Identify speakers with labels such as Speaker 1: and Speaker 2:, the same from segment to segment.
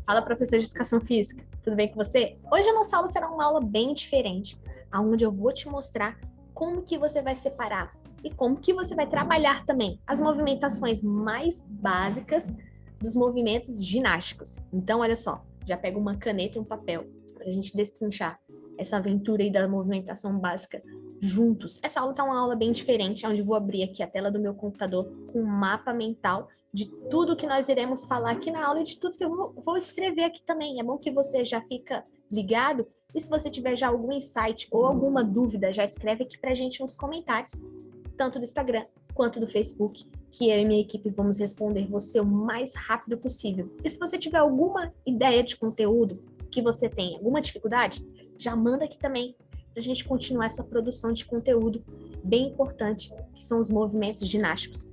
Speaker 1: Fala, professor de Educação Física, tudo bem com você? Hoje a nossa aula será uma aula bem diferente, onde eu vou te mostrar como que você vai separar e como que você vai trabalhar também as movimentações mais básicas dos movimentos ginásticos. Então, olha só, já pega uma caneta e um papel para a gente destrinchar essa aventura aí da movimentação básica juntos. Essa aula tá uma aula bem diferente, onde eu vou abrir aqui a tela do meu computador com um mapa mental de tudo que nós iremos falar aqui na aula e de tudo que eu vou escrever aqui também. É bom que você já fica ligado e se você tiver já algum insight ou alguma dúvida, já escreve aqui pra gente nos comentários, tanto do Instagram quanto do Facebook, que eu e minha equipe vamos responder você o mais rápido possível. E se você tiver alguma ideia de conteúdo que você tem, alguma dificuldade, já manda aqui também pra gente continuar essa produção de conteúdo bem importante, que são os movimentos ginásticos.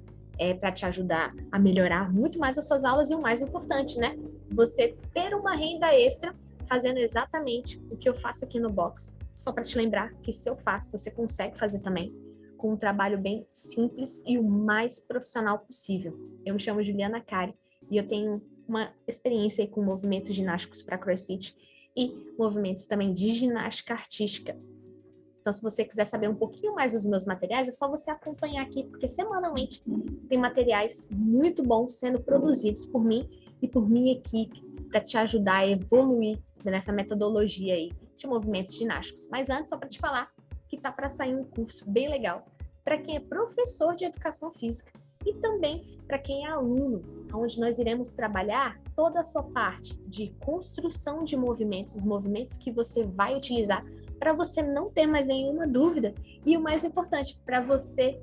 Speaker 1: Para te ajudar a melhorar muito mais as suas aulas e o mais importante, né? Você ter uma renda extra fazendo exatamente o que eu faço aqui no Box. Só para te lembrar que se eu faço, você consegue fazer também com um trabalho bem simples e o mais profissional possível. Eu me chamo Juliana Cari e eu tenho uma experiência aí com movimentos ginásticos para CrossFit e movimentos também de ginástica artística. Então, se você quiser saber um pouquinho mais dos meus materiais, é só você acompanhar aqui, porque semanalmente tem materiais muito bons sendo produzidos por mim e por minha equipe para te ajudar a evoluir nessa metodologia aí de movimentos ginásticos. Mas antes, só para te falar que tá para sair um curso bem legal para quem é professor de educação física e também para quem é aluno, onde nós iremos trabalhar toda a sua parte de construção de movimentos, os movimentos que você vai utilizar para você não ter mais nenhuma dúvida e o mais importante, para você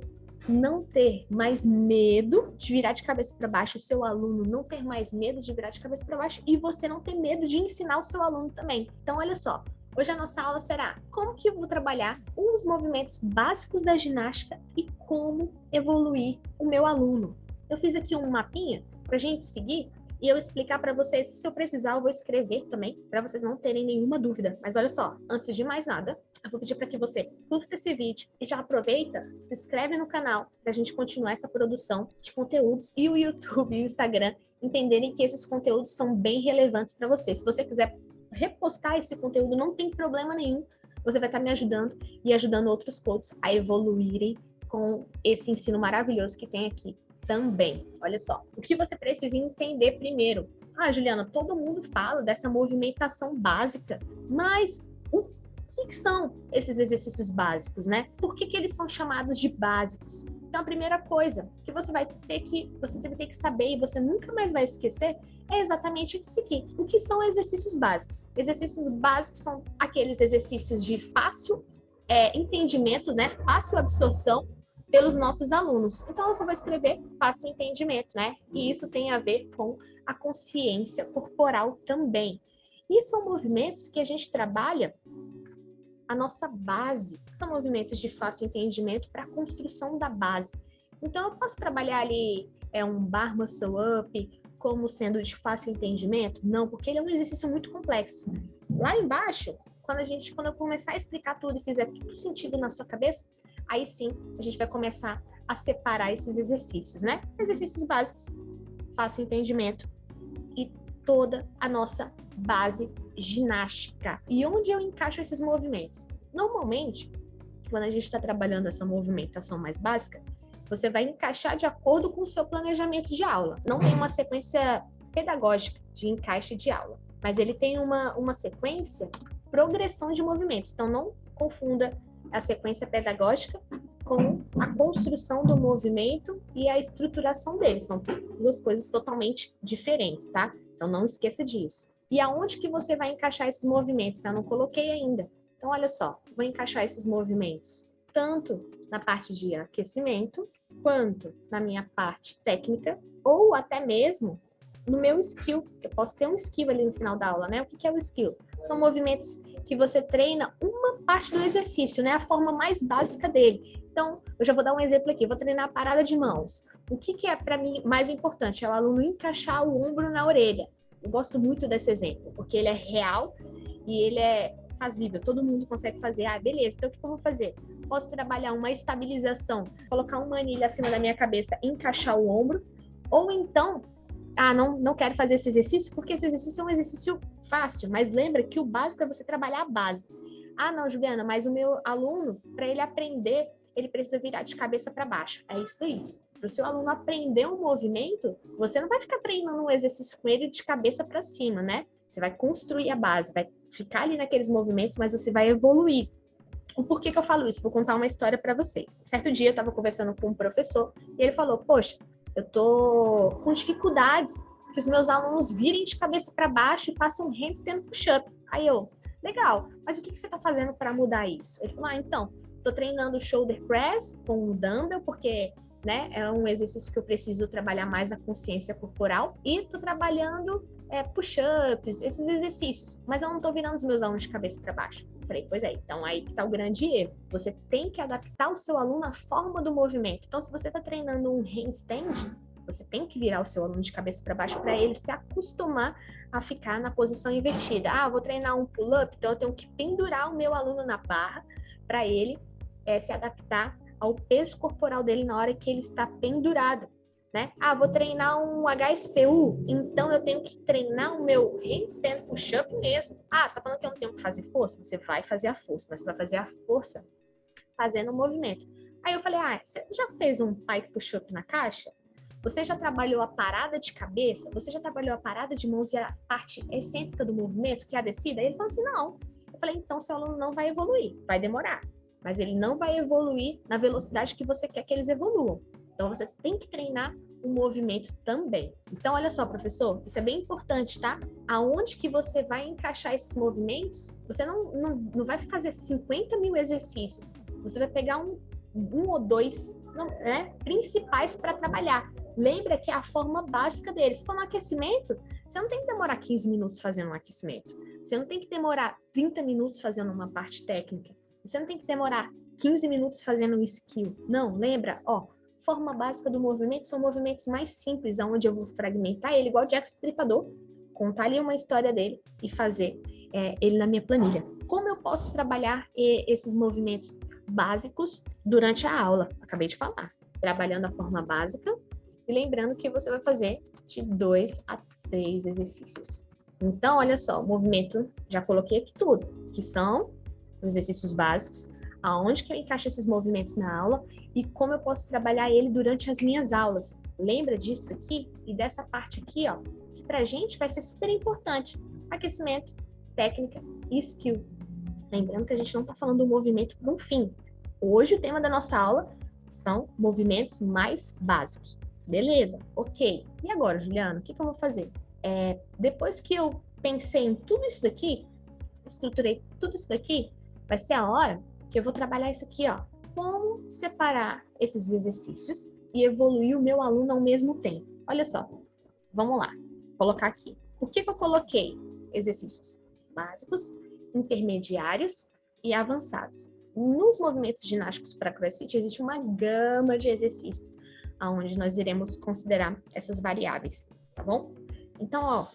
Speaker 1: não ter mais medo de virar de cabeça para baixo, o seu aluno não ter mais medo de virar de cabeça para baixo e você não ter medo de ensinar o seu aluno também. Então, olha só, hoje a nossa aula será como que eu vou trabalhar os movimentos básicos da ginástica e como evoluir o meu aluno. Eu fiz aqui um mapinha para a gente seguir e eu explicar para vocês, se eu precisar, eu vou escrever também, para vocês não terem nenhuma dúvida. Mas olha só, antes de mais nada, eu vou pedir para que você curta esse vídeo e já aproveita, se inscreve no canal para a gente continuar essa produção de conteúdos e o YouTube e o Instagram entenderem que esses conteúdos são bem relevantes para você. Se você quiser repostar esse conteúdo, não tem problema nenhum, você vai estar me ajudando e ajudando outros coaches a evoluírem com esse ensino maravilhoso que tem aqui também. Olha só, o que você precisa entender primeiro. Juliana, todo mundo fala dessa movimentação básica, mas o que são esses exercícios básicos, né? Por que eles são chamados de básicos? Então, a primeira coisa que você vai ter que saber e você nunca mais vai esquecer é exatamente isso aqui. O que são exercícios básicos? Exercícios básicos são aqueles exercícios de fácil entendimento, né? Fácil absorção pelos nossos alunos. Então, eu só vou escrever fácil entendimento, né? E isso tem a ver com a consciência corporal também. E são movimentos que a gente trabalha a nossa base. São movimentos de fácil entendimento para a construção da base. Então, eu posso trabalhar ali um bar muscle up como sendo de fácil entendimento? Não, porque ele é um exercício muito complexo. Lá embaixo, quando eu começar a explicar tudo e fizer tudo sentido na sua cabeça, aí sim, a gente vai começar a separar esses exercícios, né? Exercícios básicos, fácil entendimento e toda a nossa base ginástica. E onde eu encaixo esses movimentos? Normalmente, quando a gente está trabalhando essa movimentação mais básica, você vai encaixar de acordo com o seu planejamento de aula. Não tem uma sequência pedagógica de encaixe de aula, mas ele tem uma sequência progressão de movimentos. Então, não confunda a sequência pedagógica com a construção do movimento e a estruturação dele. São duas coisas totalmente diferentes, tá? Então, não esqueça disso. E aonde que você vai encaixar esses movimentos? Tá? Eu não coloquei ainda. Então, olha só, vou encaixar esses movimentos tanto na parte de aquecimento, quanto na minha parte técnica, ou até mesmo no meu skill. Eu posso ter um skill ali no final da aula, né? O que é o skill? São movimentos que você treina uma parte do exercício, né? A forma mais básica dele. Então, eu já vou dar um exemplo aqui. Vou treinar a parada de mãos. O que é, para mim, mais importante? É o aluno encaixar o ombro na orelha. Eu gosto muito desse exemplo, porque ele é real e ele é fazível. Todo mundo consegue fazer. Beleza. Então, o que eu vou fazer? Posso trabalhar uma estabilização, colocar uma anilha acima da minha cabeça, encaixar o ombro, ou então não quero fazer esse exercício porque esse exercício é um exercício fácil, mas lembra que o básico é você trabalhar a base. Não, Juliana, mas o meu aluno, para ele aprender, ele precisa virar de cabeça para baixo. É isso aí. Para o seu aluno aprender um movimento, você não vai ficar treinando um exercício com ele de cabeça para cima, né? Você vai construir a base, vai ficar ali naqueles movimentos, mas você vai evoluir. O porquê que eu falo isso? Vou contar uma história para vocês. Certo dia eu estava conversando com um professor e ele falou: poxa, eu tô com dificuldades que os meus alunos virem de cabeça para baixo e façam handstand push-up. Aí eu, legal, mas o que você está fazendo para mudar isso? Ele falou: então, estou treinando shoulder press com o dumbbell, porque né, é um exercício que eu preciso trabalhar mais a consciência corporal, e estou trabalhando push-ups, esses exercícios, mas eu não estou virando os meus alunos de cabeça para baixo. Falei, pois é, então aí que está o grande erro. Você tem que adaptar o seu aluno à forma do movimento. Então, se você está treinando um handstand, você tem que virar o seu aluno de cabeça para baixo para ele se acostumar a ficar na posição invertida. Eu vou treinar um pull-up, então eu tenho que pendurar o meu aluno na barra para ele se adaptar ao peso corporal dele na hora que ele está pendurado. Né? Vou treinar um HSPU, então eu tenho que treinar o meu handstand push-up mesmo. Você está falando que eu não tenho que fazer força? Você vai fazer a força, mas você vai fazer a força fazendo o movimento. Aí eu falei, você já fez um pike push-up na caixa? Você já trabalhou a parada de cabeça? Você já trabalhou a parada de mãos e a parte excêntrica do movimento, que é a descida? Aí ele falou assim, não. Eu falei, então seu aluno não vai evoluir, vai demorar. Mas ele não vai evoluir na velocidade que você quer que eles evoluam. Então, você tem que treinar o movimento também. Então, olha só, professor, isso é bem importante, tá? Aonde que você vai encaixar esses movimentos, você não vai fazer 50 mil exercícios. Você vai pegar um ou dois principais para trabalhar. Lembra que é a forma básica deles. Se for um aquecimento, você não tem que demorar 15 minutos fazendo um aquecimento. Você não tem que demorar 30 minutos fazendo uma parte técnica. Você não tem que demorar 15 minutos fazendo um skill. Não, lembra? Forma básica do movimento são movimentos mais simples, onde eu vou fragmentar ele igual Jack Stripador, contar ali uma história dele e fazer ele na minha planilha. Como eu posso trabalhar esses movimentos básicos durante a aula? Acabei de falar. Trabalhando a forma básica e lembrando que você vai fazer de 2 a 3 exercícios. Então, olha só, o movimento, já coloquei aqui tudo, que são os exercícios básicos, aonde que eu encaixo esses movimentos na aula e como eu posso trabalhar ele durante as minhas aulas. Lembra disso aqui e dessa parte aqui, que pra gente vai ser super importante. Aquecimento, técnica e skill. Lembrando que a gente não tá falando do movimento no fim. Hoje o tema da nossa aula são movimentos mais básicos. Beleza, ok. E agora, Juliana, o que eu vou fazer? Depois que eu pensei em tudo isso daqui, estruturei tudo isso daqui, vai ser a hora que eu vou trabalhar isso aqui, como separar esses exercícios e evoluir o meu aluno ao mesmo tempo. Olha só, vamos lá, vou colocar aqui. Por que eu coloquei exercícios básicos, intermediários e avançados? Nos movimentos ginásticos para CrossFit existe uma gama de exercícios, onde nós iremos considerar essas variáveis, tá bom? Então,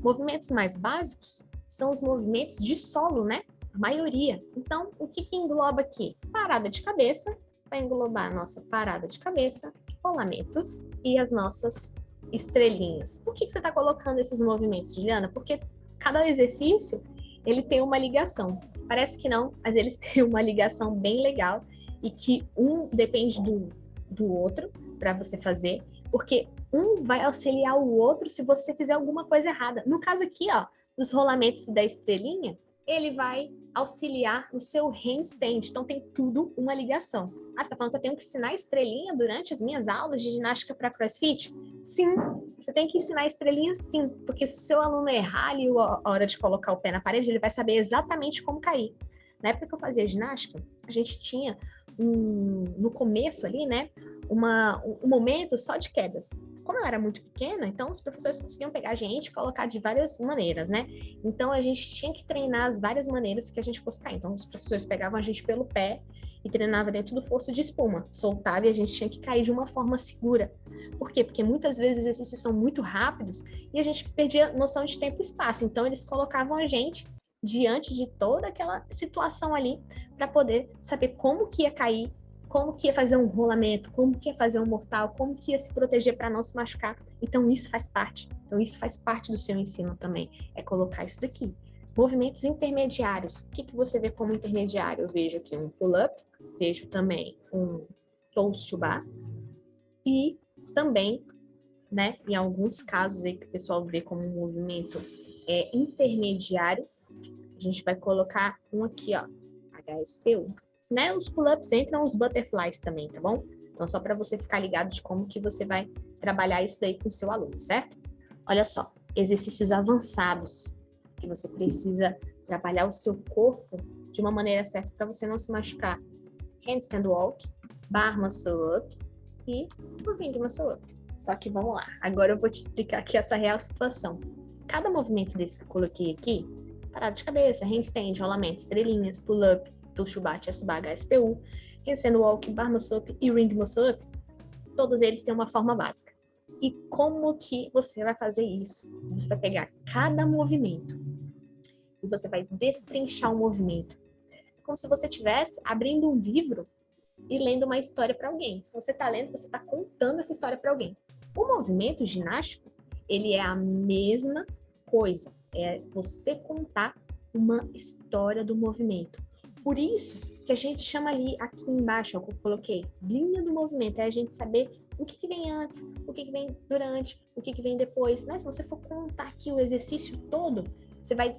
Speaker 1: movimentos mais básicos são os movimentos de solo, né? A maioria. Então, o que engloba aqui? Parada de cabeça, vai englobar a nossa parada de cabeça, rolamentos e as nossas estrelinhas. Por que você está colocando esses movimentos, Juliana? Porque cada exercício, ele tem uma ligação. Parece que não, mas eles têm uma ligação bem legal e que um depende do outro para você fazer, porque um vai auxiliar o outro se você fizer alguma coisa errada. No caso aqui, dos rolamentos da estrelinha, ele vai auxiliar no seu handstand. Então, tem tudo uma ligação. Você está falando que eu tenho que ensinar estrelinha durante as minhas aulas de ginástica para CrossFit? Sim, você tem que ensinar estrelinha sim, porque se o seu aluno errar ali a hora de colocar o pé na parede, ele vai saber exatamente como cair. Na época que eu fazia ginástica, a gente tinha no começo ali, né, um momento só de quedas. Como eu era muito pequena, então os professores conseguiam pegar a gente e colocar de várias maneiras, né? Então a gente tinha que treinar as várias maneiras que a gente fosse cair. Então os professores pegavam a gente pelo pé e treinava dentro do fosso de espuma, soltava e a gente tinha que cair de uma forma segura. Por quê? Porque muitas vezes os exercícios são muito rápidos e a gente perdia noção de tempo e espaço. Então eles colocavam a gente diante de toda aquela situação ali para poder saber como que ia cair, como que ia fazer um rolamento, como que ia fazer um mortal, como que ia se proteger para não se machucar. Então isso faz parte. Então isso faz parte do seu ensino também, é colocar isso daqui. Movimentos intermediários. O que você vê como intermediário? Eu vejo aqui um pull-up, vejo também um toes to bar e também, né, em alguns casos aí que o pessoal vê como um movimento intermediário, a gente vai colocar um aqui, ó, HSPU. Né? Os pull-ups entram os butterflies também, tá bom? Então, só para você ficar ligado de como que você vai trabalhar isso daí com o seu aluno, certo? Olha só, exercícios avançados, que você precisa trabalhar o seu corpo de uma maneira certa para você não se machucar. Handstand walk, bar muscle up e ring muscle up. Só que vamos lá, agora eu vou te explicar aqui essa real situação. Cada movimento desse que eu coloquei aqui, parada de cabeça, handstand, rolamento, estrelinhas, pull-up, toes to bar, chest to bar, HSPU, handstand walk, bar muscle up e ring muscle up, todos eles têm uma forma básica. E como que você vai fazer isso? Você vai pegar cada movimento e você vai destrinchar o movimento. Como se você estivesse abrindo um livro e lendo uma história para alguém. Se você está lendo, você está contando essa história para alguém. O movimento ginástico, ele é a mesma coisa. É você contar uma história do movimento. Por isso que a gente chama ali, aqui embaixo, ó, que eu coloquei, linha do movimento. É a gente saber o que vem antes, o que vem durante, o que vem depois. Né? Se você for contar aqui o exercício todo, você vai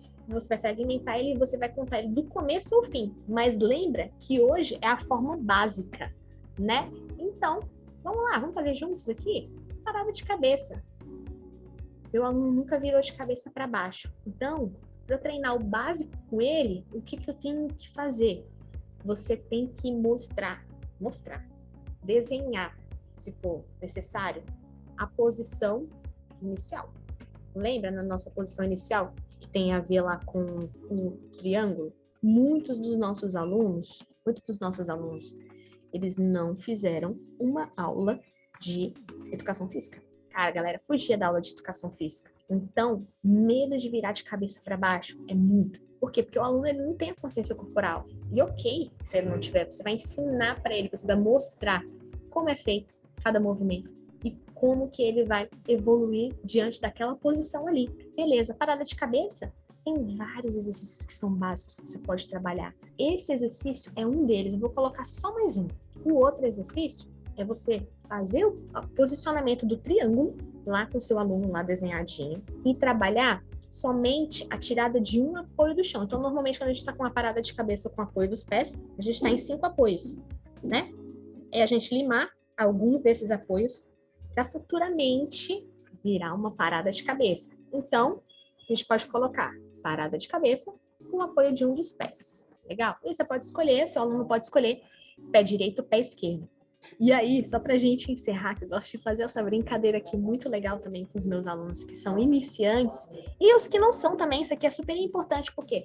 Speaker 1: fragmentar ele e você vai contar ele do começo ao fim. Mas lembra que hoje é a forma básica, né? Então, vamos lá, vamos fazer juntos aqui? Parada de cabeça. Meu aluno nunca virou de cabeça para baixo. Então, para eu treinar o básico com ele, o que eu tenho que fazer? Você tem que mostrar, desenhar, se for necessário, a posição inicial. Lembra na nossa posição inicial? Que tem a ver lá com o triângulo, muitos dos nossos alunos, eles não fizeram uma aula de educação física. Cara, a galera fugia da aula de educação física. Então, medo de virar de cabeça para baixo é muito. Por quê? Porque o aluno ele não tem a consciência corporal. E ok, se ele não tiver, você vai ensinar para ele, você vai mostrar como é feito cada movimento e como que ele vai evoluir diante daquela posição ali. Beleza, parada de cabeça, tem vários exercícios que são básicos que você pode trabalhar. Esse exercício é um deles, eu vou colocar só mais um. O outro exercício é você fazer o posicionamento do triângulo, lá com o seu aluno lá desenhadinho, e trabalhar somente a tirada de um apoio do chão. Então, normalmente, quando a gente está com uma parada de cabeça com apoio dos pés, a gente está em 5 apoios, né? É a gente limar alguns desses apoios para futuramente virar uma parada de cabeça. Então, a gente pode colocar parada de cabeça com o apoio de um dos pés. Legal? E você pode escolher, seu aluno pode escolher pé direito ou pé esquerdo. E aí, só pra gente encerrar, que eu gosto de fazer essa brincadeira aqui muito legal também com os meus alunos que são iniciantes e os que não são também, isso aqui é super importante, porque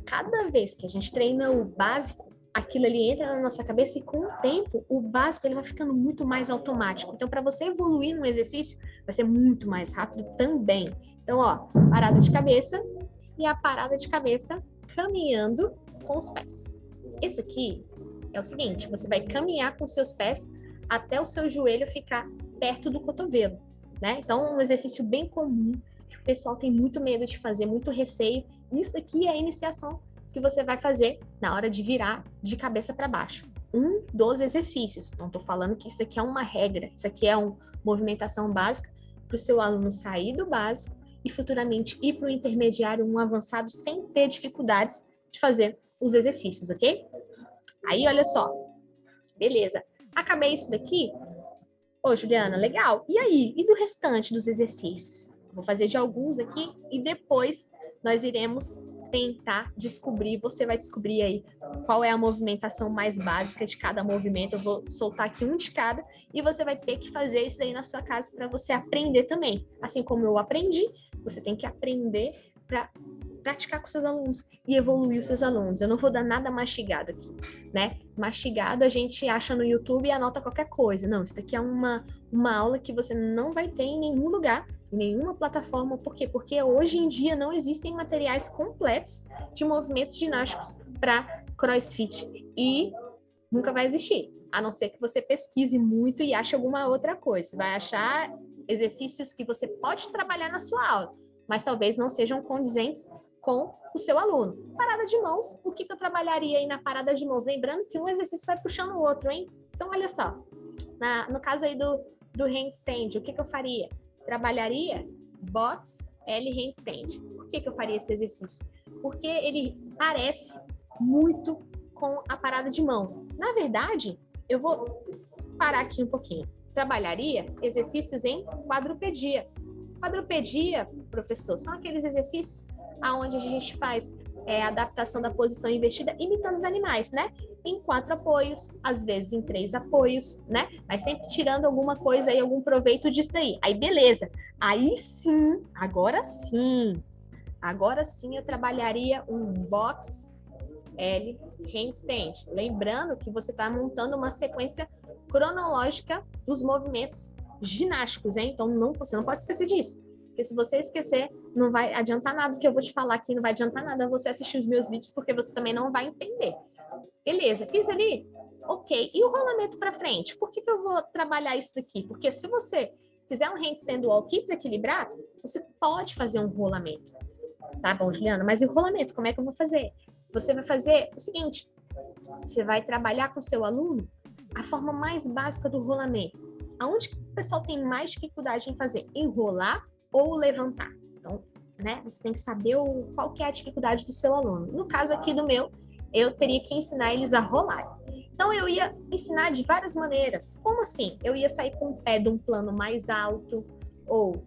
Speaker 1: cada vez que a gente treina o básico, aquilo ali entra na nossa cabeça e com o tempo, o básico ele vai ficando muito mais automático. Então, para você evoluir no exercício, vai ser muito mais rápido também. Então, ó, parada de cabeça e a parada de cabeça caminhando com os pés. Esse aqui é o seguinte, você vai caminhar com seus pés até o seu joelho ficar perto do cotovelo, né? Então, um exercício bem comum, que o pessoal tem muito medo de fazer, muito receio. Isso aqui é a iniciação que você vai fazer na hora de virar de cabeça para baixo. Um dos exercícios. Não estou falando que isso aqui é uma regra, isso aqui é uma movimentação básica para o seu aluno sair do básico e futuramente ir para o intermediário, um avançado, sem ter dificuldades de fazer os exercícios, ok? Aí, olha só. Beleza. Acabei isso daqui. Ô, Juliana, legal. E aí? E do restante dos exercícios? Vou fazer de alguns aqui e depois nós iremos tentar descobrir, você vai descobrir aí qual é a movimentação mais básica de cada movimento. Eu vou soltar aqui um de cada e você vai ter que fazer isso aí na sua casa para você aprender também. Assim como eu aprendi, você tem que aprender para praticar com seus alunos e evoluir os seus alunos. Eu não vou dar nada mastigado aqui, né? Mastigado a gente acha no YouTube e anota qualquer coisa. Não, isso daqui é uma aula que você não vai ter em nenhum lugar, em nenhuma plataforma. Por quê? Porque hoje em dia não existem materiais completos de movimentos ginásticos para CrossFit. E nunca vai existir, a não ser que você pesquise muito e ache alguma outra coisa. Você vai achar exercícios que você pode trabalhar na sua aula, mas talvez não sejam condizentes com o seu aluno. Parada de mãos, o que eu trabalharia aí na parada de mãos? Lembrando que um exercício vai puxando o outro, hein? Então, olha só, no caso aí do handstand, o que eu faria? Trabalharia box, L handstand. Por que eu faria esse exercício? Porque ele parece muito com a parada de mãos. Na verdade, eu vou parar aqui um pouquinho. Trabalharia exercícios em quadrupedia. Quadrupedia, professor, são aqueles exercícios onde a gente faz adaptação da posição invertida imitando os animais, né? Em 4 apoios, às vezes em 3 apoios, né? Mas sempre tirando alguma coisa aí, algum proveito disso daí. Aí, beleza. Aí sim, agora sim eu trabalharia um box L handstand. Lembrando que você está montando uma sequência cronológica dos movimentos ginásticos, hein? Então, você não pode esquecer disso. Porque se você esquecer, não vai adiantar nada. O que eu vou te falar aqui não vai adiantar nada você assistir os meus vídeos, porque você também não vai entender. Beleza, fiz ali? Ok. E o rolamento para frente? Por que eu vou trabalhar isso daqui? Porque se você fizer um handstand walk e desequilibrar, você pode fazer um rolamento. Tá bom, Juliana? Mas e o rolamento? Como é que eu vou fazer? Você vai fazer o seguinte, você vai trabalhar com o seu aluno a forma mais básica do rolamento. Aonde que o pessoal tem mais dificuldade em fazer? Enrolar ou levantar. Então, né, você tem que saber qual que é a dificuldade do seu aluno. No caso aqui do meu, eu teria que ensinar eles a rolar. Então, eu ia ensinar de várias maneiras. Como assim? Eu ia sair com o pé de um plano mais alto, ou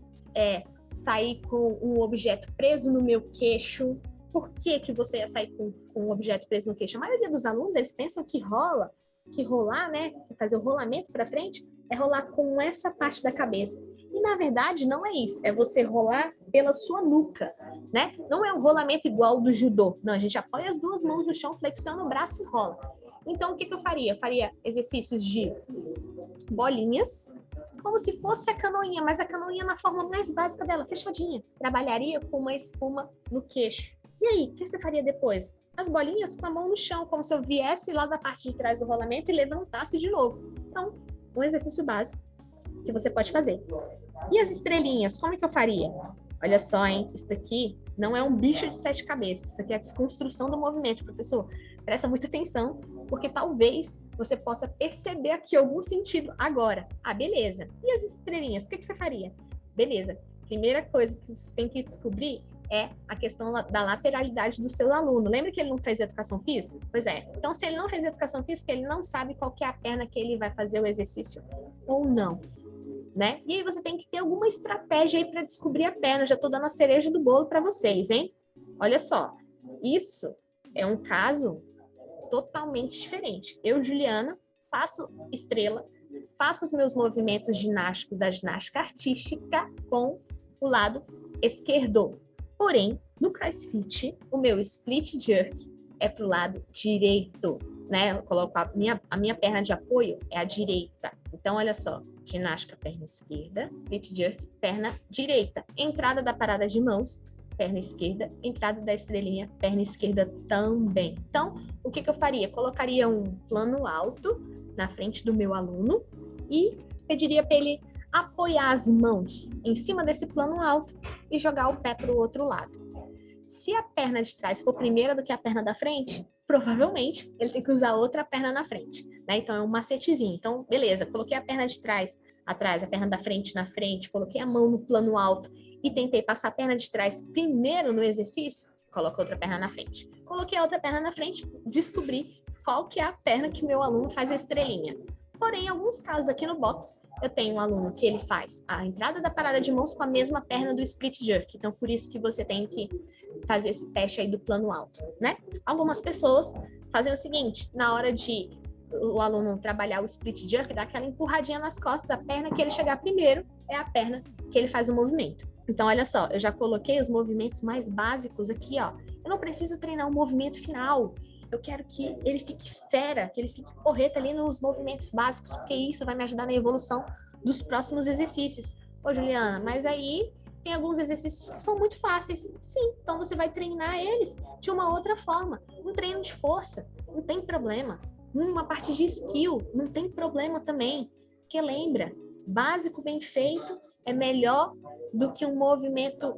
Speaker 1: sair com um objeto preso no meu queixo. Por que você ia sair com um objeto preso no queixo? A maioria dos alunos, eles pensam que rolar, né, fazer o rolamento para frente, é rolar com essa parte da cabeça. E, na verdade, não é isso. É você rolar pela sua nuca, né? Não é um rolamento igual do judô. Não, a gente apoia as duas mãos no chão, flexiona o braço e rola. Então, o que eu faria? Eu faria exercícios de bolinhas, como se fosse a canoinha, mas a canoinha na forma mais básica dela, fechadinha. Trabalharia com uma espuma no queixo. E aí, o que você faria depois? As bolinhas com a mão no chão, como se eu viesse lá da parte de trás do rolamento e levantasse de novo. Então, um exercício básico que você pode fazer. E as estrelinhas, como é que eu faria? Olha só, hein? Isso daqui não é um bicho de 7 cabeças. Isso aqui é a desconstrução do movimento, professor. Presta muita atenção, porque talvez você possa perceber aqui algum sentido agora. Ah, beleza. E as estrelinhas, o que você faria? Beleza. Primeira coisa que você tem que descobrir é a questão da lateralidade do seu aluno. Lembra que ele não fez educação física? Pois é. Então, se ele não fez educação física, ele não sabe qual que é a perna que ele vai fazer o exercício ou não, né? E aí você tem que ter alguma estratégia aí para descobrir a perna. Eu já estou dando a cereja do bolo para vocês, hein? Olha só, isso é um caso totalmente diferente. Eu, Juliana, faço estrela, faço os meus movimentos ginásticos da ginástica artística com o lado esquerdo. Porém, no CrossFit, o meu split jerk é pro lado direito, né? Eu coloco a minha perna de apoio é a direita. Então, olha só, ginástica, perna esquerda, split jerk, perna direita. Entrada da parada de mãos, perna esquerda, entrada da estrelinha, perna esquerda também. Então, o que eu faria? Colocaria um plano alto na frente do meu aluno e pediria para ele apoiar as mãos em cima desse plano alto e jogar o pé para o outro lado. Se a perna de trás for primeira do que a perna da frente, provavelmente ele tem que usar outra perna na frente, né? Então é um macetezinho. Então, beleza, coloquei a perna de trás atrás, a perna da frente na frente, coloquei a mão no plano alto e tentei passar a perna de trás primeiro no exercício, coloco outra perna na frente. Coloquei a outra perna na frente, descobri qual que é a perna que meu aluno faz a estrelinha. Porém, em alguns casos aqui no box, eu tenho um aluno que ele faz a entrada da parada de mãos com a mesma perna do split jerk. Então, por isso que você tem que fazer esse teste aí do plano alto, né? Algumas pessoas fazem o seguinte, na hora de o aluno trabalhar o split jerk, dá aquela empurradinha nas costas, a perna que ele chegar primeiro é a perna que ele faz o movimento. Então, olha só, eu já coloquei os movimentos mais básicos aqui, ó. Eu não preciso treinar o movimento final. Eu quero que ele fique fera, que ele fique porreta ali nos movimentos básicos, porque isso vai me ajudar na evolução dos próximos exercícios. Ô, Juliana, mas aí tem alguns exercícios que são muito fáceis. Sim, então você vai treinar eles de uma outra forma. Um treino de força, não tem problema. Uma parte de skill, não tem problema também. Porque lembra, básico bem feito é melhor do que um movimento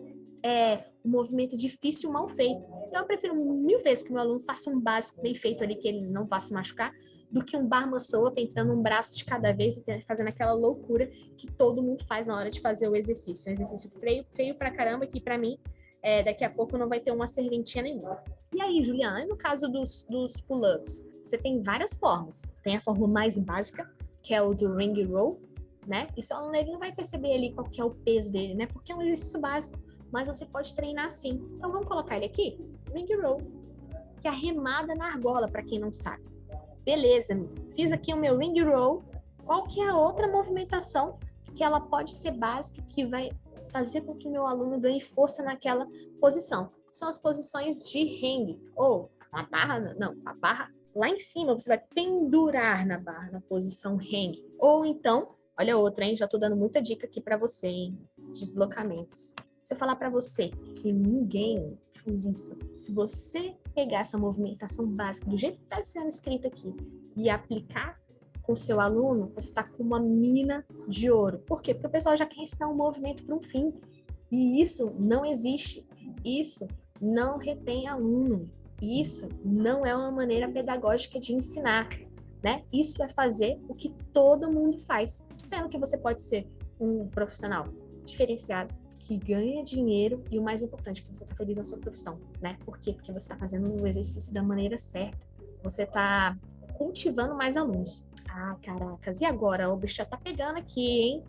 Speaker 1: difícil mal feito. Então eu prefiro 1000 vezes que meu aluno faça um básico bem feito ali, que ele não vá se machucar, do que um bar muscle up entrando um braço de cada vez e fazendo aquela loucura que todo mundo faz na hora de fazer o exercício. Um exercício feio pra caramba, que pra mim, daqui a pouco não vai ter uma serventia nenhuma. E aí, Juliana, no caso dos pull-ups, você tem várias formas. Tem a forma mais básica, que é o do ring roll, né? E seu aluno ele não vai perceber ali qual que é o peso dele, né? Porque é um exercício básico, mas você pode treinar assim. Então vamos colocar ele aqui? Ring roll, que é a remada na argola, para quem não sabe. Beleza, fiz aqui o meu ring roll. Qual que é a outra movimentação que ela pode ser básica, que vai fazer com que o meu aluno ganhe força naquela posição? São as posições de hang, ou a barra lá em cima, você vai pendurar na barra, na posição hang. Ou então, olha outra, hein? Já tô dando muita dica aqui para você, hein? Deslocamentos. Se eu falar para você que ninguém faz isso, se você pegar essa movimentação básica do jeito que está sendo escrito aqui e aplicar com o seu aluno, você está com uma mina de ouro. Por quê? Porque o pessoal já quer ensinar um movimento para um fim. E isso não existe. Isso não retém aluno. Isso não é uma maneira pedagógica de ensinar, né? Isso é fazer o que todo mundo faz. Sendo que você pode ser um profissional diferenciado, que ganha dinheiro e o mais importante, que você está feliz na sua profissão, né? Por quê? Porque você está fazendo o exercício da maneira certa. Você está cultivando mais alunos. Ah, caracas, e agora? O bicho já tá pegando aqui, hein?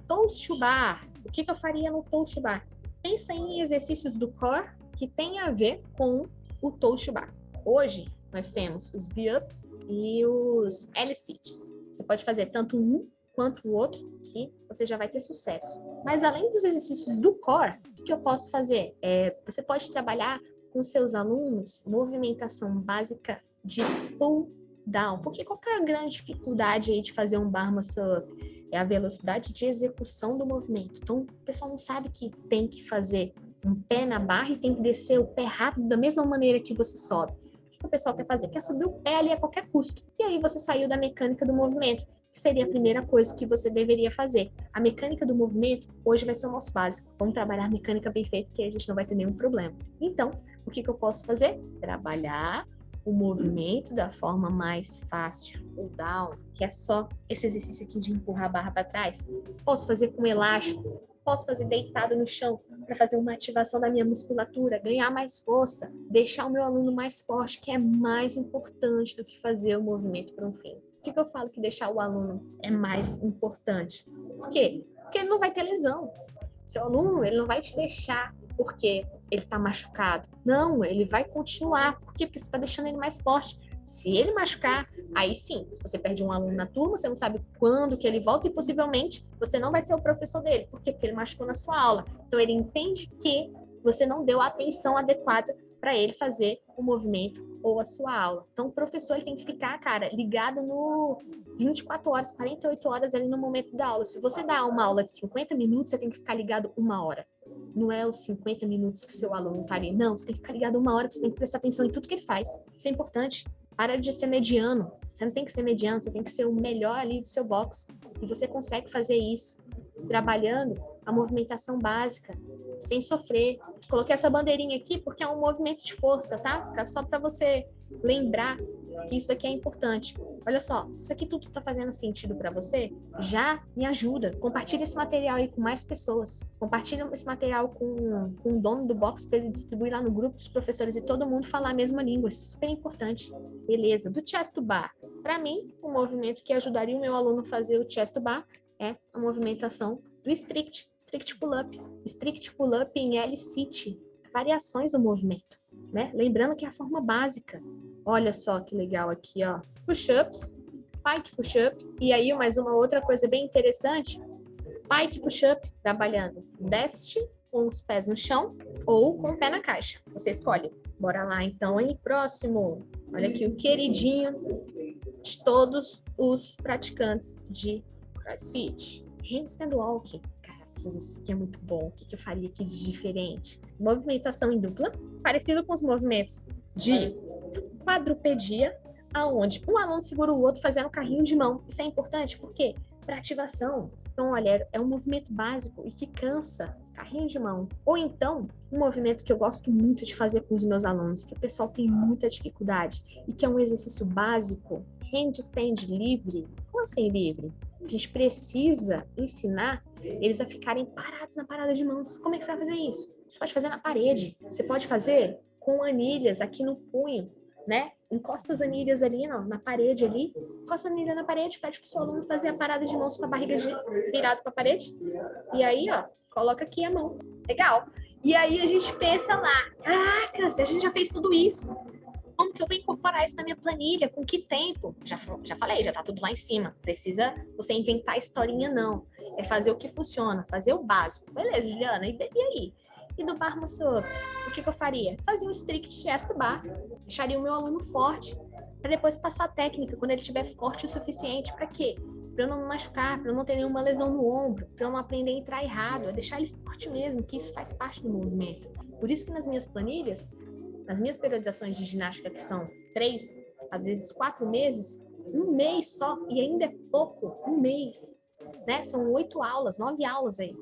Speaker 1: Toast to bar. O que eu faria no toast to bar? Pensa em exercícios do core que tem a ver com o toast to bar. Hoje, nós temos os V-ups e os L-sits. Você pode fazer tanto um quanto o outro, que você já vai ter sucesso. Mas além dos exercícios do core, o que eu posso fazer? Você pode trabalhar com seus alunos movimentação básica de pull down. Porque qual que é a grande dificuldade aí de fazer um bar muscle up? É a velocidade de execução do movimento. Então, o pessoal não sabe que tem que fazer um pé na barra e tem que descer o pé rápido da mesma maneira que você sobe. O que o pessoal quer fazer? Quer subir o pé ali a qualquer custo. E aí você saiu da mecânica do movimento, que seria a primeira coisa que você deveria fazer. A mecânica do movimento hoje vai ser o nosso básico. Vamos trabalhar a mecânica bem feita, que a gente não vai ter nenhum problema. Então, o que eu posso fazer? Trabalhar o movimento da forma mais fácil, o down, que é só esse exercício aqui de empurrar a barra para trás. Posso fazer com elástico, posso fazer deitado no chão para fazer uma ativação da minha musculatura, ganhar mais força, deixar o meu aluno mais forte, que é mais importante do que fazer o movimento para um fim. Por que eu falo que deixar o aluno é mais importante? Por quê? Porque ele não vai ter lesão. Seu aluno, ele não vai te deixar porque ele está machucado. Não, ele vai continuar. Por quê? Porque você está deixando ele mais forte. Se ele machucar, aí sim, você perde um aluno na turma, você não sabe quando que ele volta e possivelmente você não vai ser o professor dele. Por quê? Porque ele machucou na sua aula. Então ele entende que você não deu a atenção adequada para ele fazer o movimento ou a sua aula. Então o professor ele tem que ficar, cara, ligado no 24 horas, 48 horas ali no momento da aula. Se você dá uma aula de 50 minutos, você tem que ficar ligado 1 hora. Não é os 50 minutos que o seu aluno está ali. Não, você tem que ficar ligado 1 hora, você tem que prestar atenção em tudo que ele faz. Isso é importante. Para de ser mediano. Você não tem que ser mediano, você tem que ser o melhor ali do seu box. E você consegue fazer isso trabalhando a movimentação básica, sem sofrer. Coloquei essa bandeirinha aqui porque é um movimento de força, tá? Só para você lembrar que isso daqui é importante. Olha só, se isso aqui tudo está fazendo sentido para você, já me ajuda. Compartilha esse material aí com mais pessoas. Compartilha esse material com o dono do box para ele distribuir lá no grupo dos professores e todo mundo falar a mesma língua. Isso é super importante. Beleza. Do chest to bar. Para mim, o movimento que ajudaria o meu aluno a fazer o chest to bar é a movimentação do strict pull-up. Strict pull-up em L-sit. Variações do movimento, né? Lembrando que é a forma básica. Olha só que legal aqui, ó. Push-ups, pike push-up. E aí, mais uma outra coisa bem interessante. Pike push-up, trabalhando déficit, com os pés no chão ou com o pé na caixa. Você escolhe. Bora lá, então, hein? Próximo. Olha aqui o queridinho de todos os praticantes de CrossFit. Handstand walking. Cara, isso aqui é muito bom. O que eu faria aqui de diferente? Movimentação em dupla, parecido com os movimentos de quadrupedia, aonde um aluno segura o outro fazendo carrinho de mão. Isso é importante, por quê? Para ativação. Então, olha, é um movimento básico e que cansa, carrinho de mão. Ou então, um movimento que eu gosto muito de fazer com os meus alunos, que o pessoal tem muita dificuldade, e que é um exercício básico, handstand livre. Como assim livre? A gente precisa ensinar eles a ficarem parados na parada de mãos. Como é que você vai fazer isso? Você pode fazer na parede. Você pode fazer com anilhas aqui no punho, né? Encosta as anilhas ali na parede ali. Encosta a anilha na parede, pede pro seu aluno fazer a parada de mãos com a barriga virada para a parede. E aí, ó, coloca aqui a mão. Legal. E aí a gente pensa lá, caraca, se a gente já fez tudo isso, como que eu vou incorporar isso na minha planilha? Com que tempo? Já falei, já tá tudo lá em cima. Precisa você inventar historinha, não. É fazer o que funciona, fazer o básico. Beleza, Juliana, e aí? E do bar muscle up, o que eu faria? Fazia um strict chest do bar, deixaria o meu aluno forte, para depois passar a técnica quando ele estiver forte o suficiente. Para quê? Para eu não me machucar, para eu não ter nenhuma lesão no ombro, para eu não aprender a entrar errado, é deixar ele forte mesmo, que isso faz parte do movimento. Por isso que nas minhas planilhas, nas minhas periodizações de ginástica, que são 3, às vezes 4 meses, 1 mês só, e ainda é pouco, 1 mês, né? São 8 aulas, 9 aulas aí.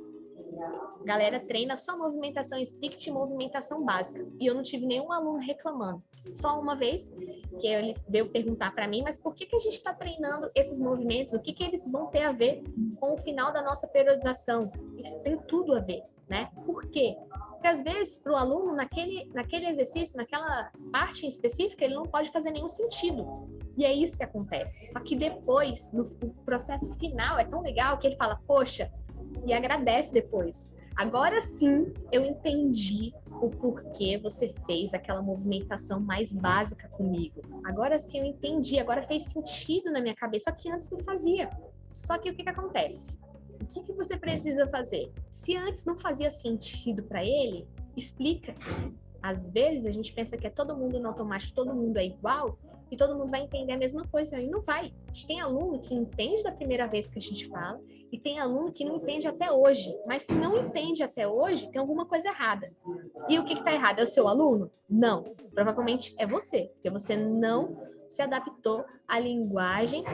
Speaker 1: Galera treina só movimentação strict e movimentação básica. E eu não tive nenhum aluno reclamando. Só uma vez que ele veio perguntar para mim, mas por que a gente está treinando esses movimentos? O que eles vão ter a ver com o final da nossa periodização? Isso tem tudo a ver, né? Por quê? Porque às vezes para o aluno, naquele exercício, naquela parte em específica, ele não pode fazer nenhum sentido. E é isso que acontece. Só que depois, no processo final, é tão legal que ele fala, poxa, e agradece depois. Agora sim, eu entendi o porquê você fez aquela movimentação mais básica comigo. Agora sim eu entendi, agora fez sentido na minha cabeça, só que antes não fazia. Só que o que acontece? O que você precisa fazer? Se antes não fazia sentido para ele, explica. Às vezes a gente pensa que é todo mundo no automático, todo mundo é igual, e todo mundo vai entender a mesma coisa, e não vai. A gente tem aluno que entende da primeira vez que a gente fala, e tem aluno que não entende até hoje. Mas se não entende até hoje, tem alguma coisa errada. E o que está errado? É o seu aluno? Não. Provavelmente é você, porque você não se adaptou à linguagem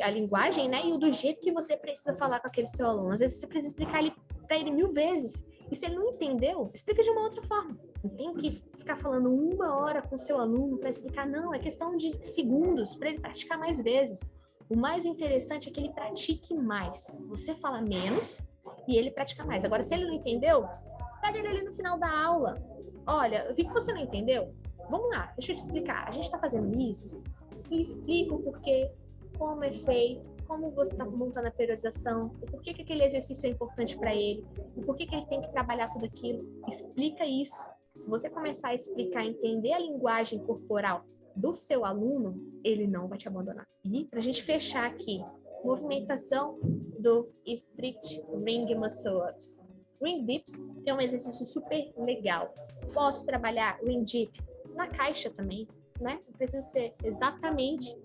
Speaker 1: a linguagem, né, e o do jeito que você precisa falar com aquele seu aluno. Às vezes você precisa explicar para ele 1000 vezes. E se ele não entendeu, explica de uma outra forma. Não tem que ficar falando 1 hora com o seu aluno para explicar, não. É questão de segundos para ele praticar mais vezes. O mais interessante é que ele pratique mais. Você fala menos e ele pratica mais. Agora, se ele não entendeu, pega ele ali no final da aula. Olha, eu vi que você não entendeu. Vamos lá, deixa eu te explicar. A gente está fazendo isso e explica o porquê, como é feito, como você está montando a periodização, o porquê que aquele exercício é importante para ele, o porquê que ele tem que trabalhar tudo aquilo. Explica isso. Se você começar a explicar, entender a linguagem corporal do seu aluno, ele não vai te abandonar. E para a gente fechar aqui, movimentação do strict ring muscle ups. Ring dips é um exercício super legal. Posso trabalhar ring dip na caixa também, né? Não precisa ser exatamente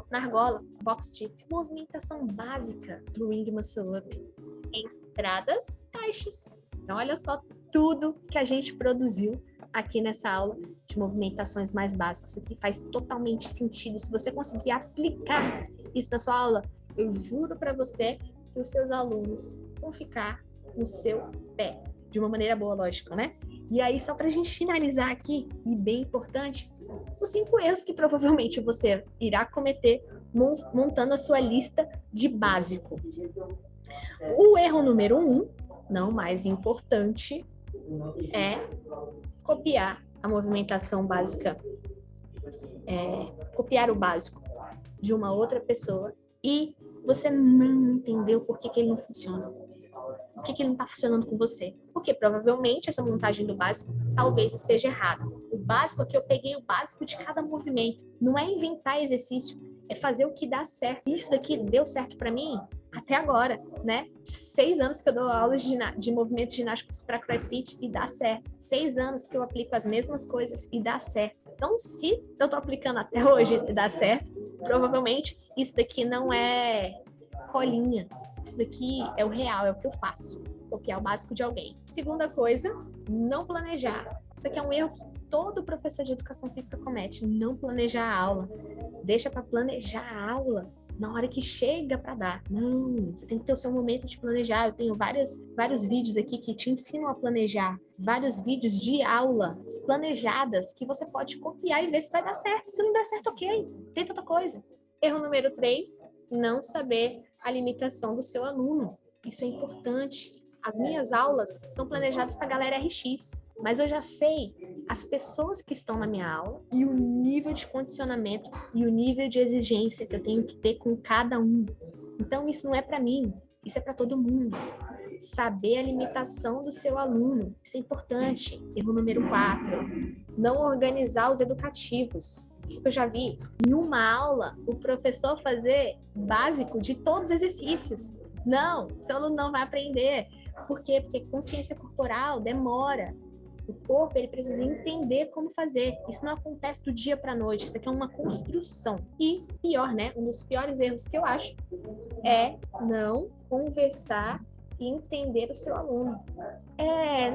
Speaker 1: na argola, box dip. Movimentação básica do ring muscle up. Entradas, caixas. Então, olha só tudo que a gente produziu aqui nessa aula de movimentações mais básicas. Isso aqui faz totalmente sentido. Se você conseguir aplicar isso na sua aula, eu juro para você que os seus alunos vão ficar no seu pé. De uma maneira boa, lógico, né? E aí, só para a gente finalizar aqui, e bem importante, os 5 erros que provavelmente você irá cometer montando a sua lista de básico. O erro número 1, não mais importante, é copiar a movimentação básica, copiar o básico de uma outra pessoa e você não entendeu por que ele não funciona. Por que ele não está funcionando com você? Porque provavelmente essa montagem do básico talvez esteja errada. O básico é que eu peguei o básico de cada movimento. Não é inventar exercício, é fazer o que dá certo. Isso daqui deu certo para mim até agora, né? 6 anos que eu dou aulas de movimentos ginásticos para CrossFit e dá certo. 6 anos que eu aplico as mesmas coisas e dá certo. Então, se eu tô aplicando até hoje e dá certo, provavelmente isso daqui não é colinha. Isso daqui é o real, é o que eu faço. Copiar o básico de alguém. Segunda coisa, não planejar. Isso aqui é um erro que todo professor de educação física comete, não planejar a aula. Deixa para planejar a aula na hora que chega para dar. Não, você tem que ter o seu momento de planejar. Eu tenho vários vídeos aqui que te ensinam a planejar, vários vídeos de aulas planejadas que você pode copiar e ver se vai dar certo. Se não der certo, ok, tenta outra coisa. Erro número 3, não saber a limitação do seu aluno. Isso é importante. As minhas aulas são planejadas para a galera RX, mas eu já sei as pessoas que estão na minha aula e o nível de condicionamento e o nível de exigência que eu tenho que ter com cada um. Então, isso não é para mim, isso é para todo mundo. Saber a limitação do seu aluno, isso é importante. Erro número 4, não organizar os educativos. Eu já vi em uma aula o professor fazer básico de todos os exercícios. Não, seu aluno não vai aprender. Por quê? Porque consciência corporal demora. O corpo, ele precisa entender como fazer. Isso não acontece do dia para a noite. Isso aqui é uma construção. E pior, né? Um dos piores erros que eu acho é não conversar e entender o seu aluno.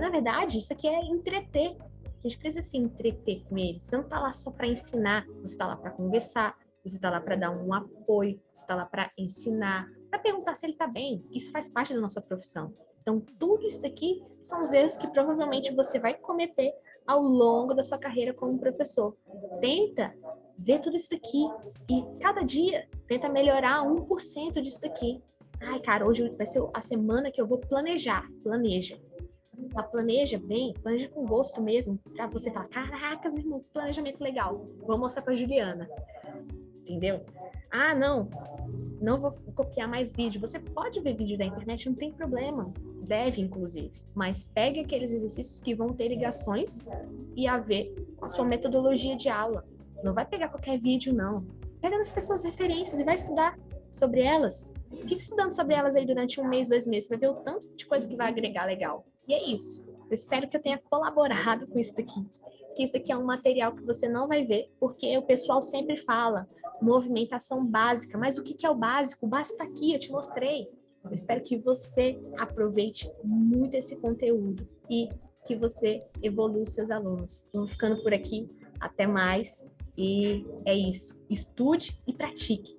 Speaker 1: Na verdade, isso aqui é entreter. A gente precisa se entreter com ele. Você não está lá só para ensinar. Você está lá para conversar. Você está lá para dar um apoio. Você está lá para ensinar. Para perguntar se ele está bem. Isso faz parte da nossa profissão. Então, tudo isso daqui são os erros que provavelmente você vai cometer ao longo da sua carreira como professor. Tenta ver tudo isso daqui e cada dia tenta melhorar 1% disso daqui. Ai, cara, hoje vai ser a semana que eu vou planejar. Planeja. Mas planeja bem, planeja com gosto mesmo, pra você falar, caracas, meu irmão, planejamento legal. Vou mostrar pra Juliana. Entendeu? Ah, não vou copiar mais vídeo. Você pode ver vídeo da internet, não tem problema. Deve, inclusive. Mas pegue aqueles exercícios que vão ter ligações e a ver com a sua metodologia de aula. Não vai pegar qualquer vídeo, não. Pega nas pessoas referências e vai estudar sobre elas. Fique estudando sobre elas aí durante 1 mês, 2 meses. Você vai ver o tanto de coisa que vai agregar legal. E é isso. Eu espero que eu tenha colaborado com isso daqui. Que isso aqui é um material que você não vai ver, porque o pessoal sempre fala movimentação básica. Mas o que é o básico? O básico está aqui, eu te mostrei. Eu espero que você aproveite muito esse conteúdo e que você evolua os seus alunos. Vou ficando por aqui. Até mais. E é isso. Estude e pratique.